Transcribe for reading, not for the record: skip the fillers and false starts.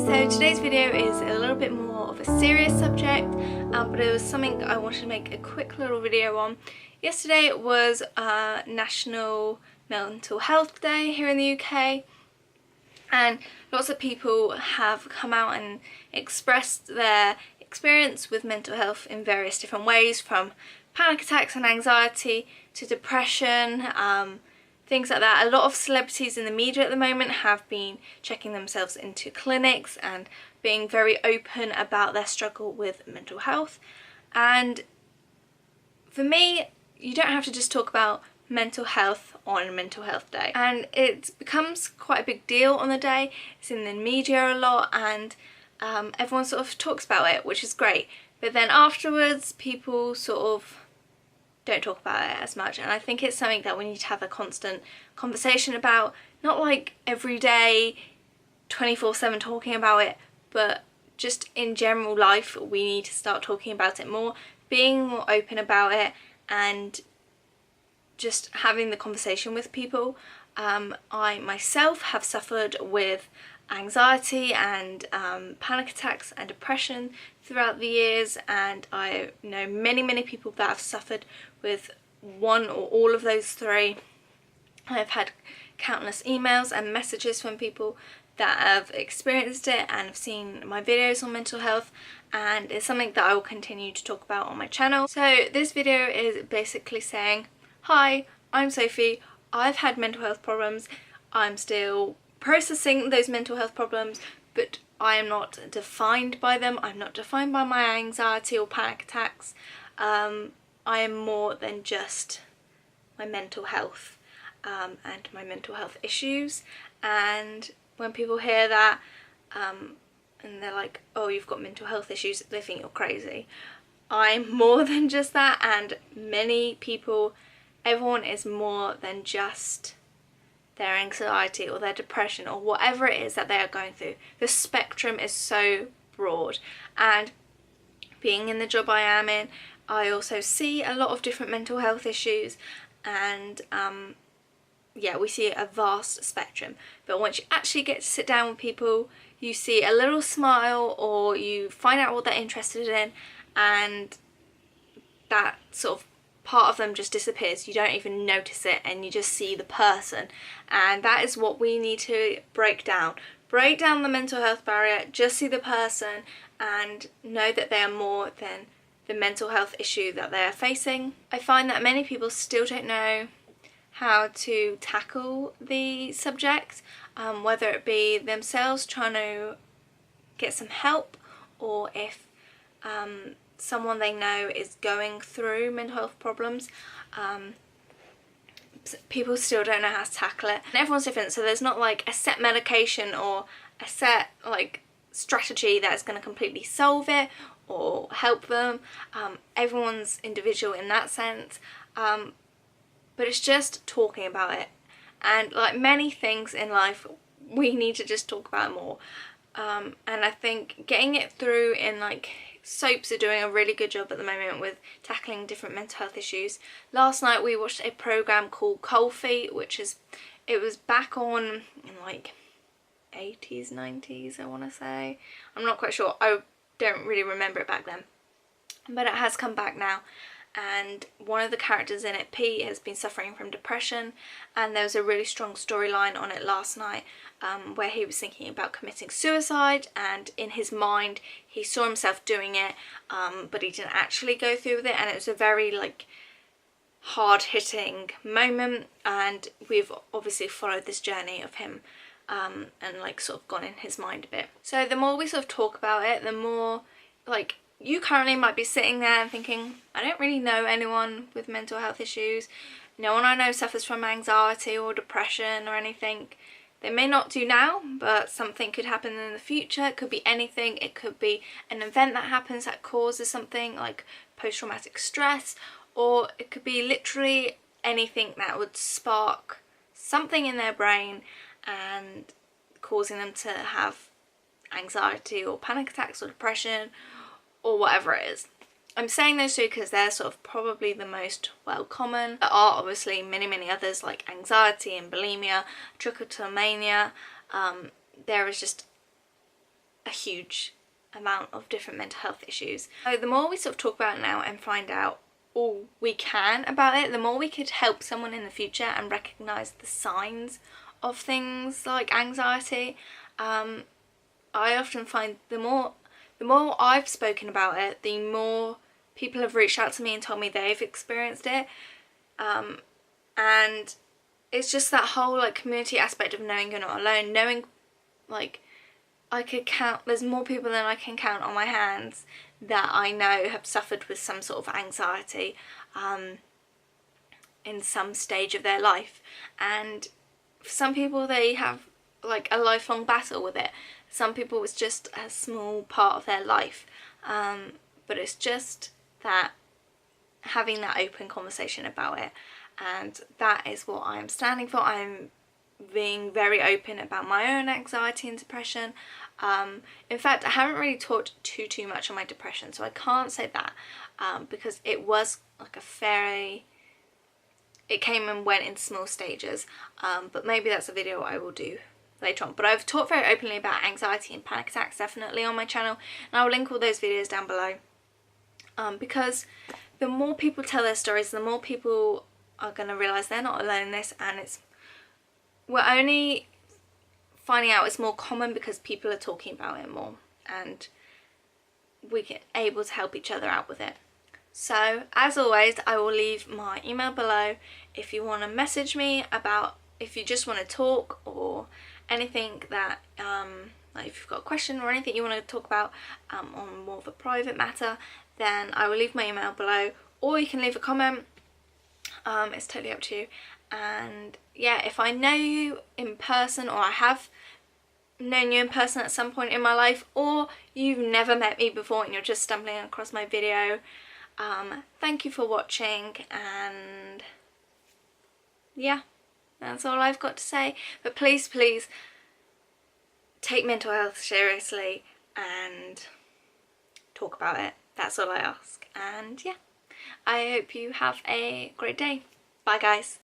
So today's video is a little bit more of a serious subject, but it was something I wanted to make a quick little video on. Yesterday was National Mental Health Day here in the UK, and lots of people have come out and expressed their experience with mental health in various different ways, from panic attacks and anxiety to depression, things like that. A lot of celebrities in the media at the moment have been checking themselves into clinics and being very open about their struggle with mental health. And for me, you don't have to just talk about mental health on Mental Health Day. And it becomes quite a big deal on the day. It's in the media a lot, and everyone sort of talks about it, which is great. But then afterwards, people sort of don't talk about it as much, and I think it's something that we need to have a constant conversation about, not like every day 24/7 talking about it, but just in general life we need to start talking about it more, being more open about it, and just having the conversation with people. I myself have suffered with anxiety and panic attacks and depression throughout the years, and I know many people that have suffered with one or all of those three. I've had countless emails and messages from people that have experienced it and have seen my videos on mental health, and it's something that I will continue to talk about on my channel. So this video is basically saying, hi, I'm Sophie, I've had mental health problems, I'm still processing those mental health problems, but I am not defined by them. I'm not defined by my anxiety or panic attacks. I am more than just my mental health and my mental health issues. And when people hear that and they're like, oh, you've got mental health issues, they think you're crazy. I'm more than just that, and many people, everyone is more than just their anxiety or their depression or whatever it is that they are going through. The spectrum is so broad, and being in the job I am in, I also see a lot of different mental health issues, and yeah, we see a vast spectrum. But once you actually get to sit down with people, you see a little smile, or you find out what they're interested in, and that sort of part of them just disappears. You don't even notice it, and you just see the person. And that is what we need to break down. Break down the mental health barrier, just see the person and know that they are more than the mental health issue that they are facing. I find that many people still don't know how to tackle the subject, whether it be themselves trying to get some help, or if someone they know is going through mental health problems. People still don't know how to tackle it, and everyone's different, so there's not like a set medication or a set like strategy that is going to completely solve it or help them. Everyone's individual in that sense, but it's just talking about it. And like many things in life, we need to just talk about it more, and I think getting it through in, like, soaps are doing a really good job at the moment with tackling different mental health issues. Last night we watched a programme called Cold Feet, it was back on in like 80s, 90s, I want to say. I'm not quite sure, I don't really remember it back then, but it has come back now. And one of the characters in it, Pete, has been suffering from depression, and there was a really strong storyline on it last night where he was thinking about committing suicide, and in his mind he saw himself doing it, but he didn't actually go through with it, and it was a very like hard-hitting moment. And we've obviously followed this journey of him and like sort of gone in his mind a bit. So the more we sort of talk about it, the more, like, you currently might be sitting there and thinking, I don't really know anyone with mental health issues. No one I know suffers from anxiety or depression or anything. They may not do now, but something could happen in the future. It could be anything. It could be an event that happens that causes something like post-traumatic stress, or it could be literally anything that would spark something in their brain and causing them to have anxiety or panic attacks or depression or whatever it is. I'm saying those two because they're sort of probably the most well common. There are obviously many others like anxiety and bulimia, trichotillomania. There is just a huge amount of different mental health issues. So the more we sort of talk about it now and find out all we can about it, the more we could help someone in the future and recognise the signs of things like anxiety. I often find the more I've spoken about it, the more people have reached out to me and told me they've experienced it. And it's just that whole like community aspect of knowing you're not alone, knowing like there's more people than I can count on my hands that I know have suffered with some sort of anxiety in some stage of their life. And for some people they have like a lifelong battle with it. Some people it's just a small part of their life. But it's just that having that open conversation about it, and that is what I'm standing for. I'm being very open about my own anxiety and depression. In fact, I haven't really talked too much on my depression, so I can't say that because it was like it came and went in small stages, but maybe that's a video I will do later on. But I've talked very openly about anxiety and panic attacks definitely on my channel, and I will link all those videos down below, because the more people tell their stories, the more people are going to realise they're not alone in this, and we're only finding out it's more common because people are talking about it more, and we're able to help each other out with it. So as always, I will leave my email below if you want to message me about, if you just want to talk or anything that like if you've got a question or anything you want to talk about on more of a private matter, then I will leave my email below, or you can leave a comment. It's totally up to you. And yeah, if I know you in person, or I have known you in person at some point in my life, or you've never met me before and you're just stumbling across my video, thank you for watching, and yeah, that's all I've got to say. But please take mental health seriously and talk about it. That's all I ask. And yeah, I hope you have a great day. Bye guys.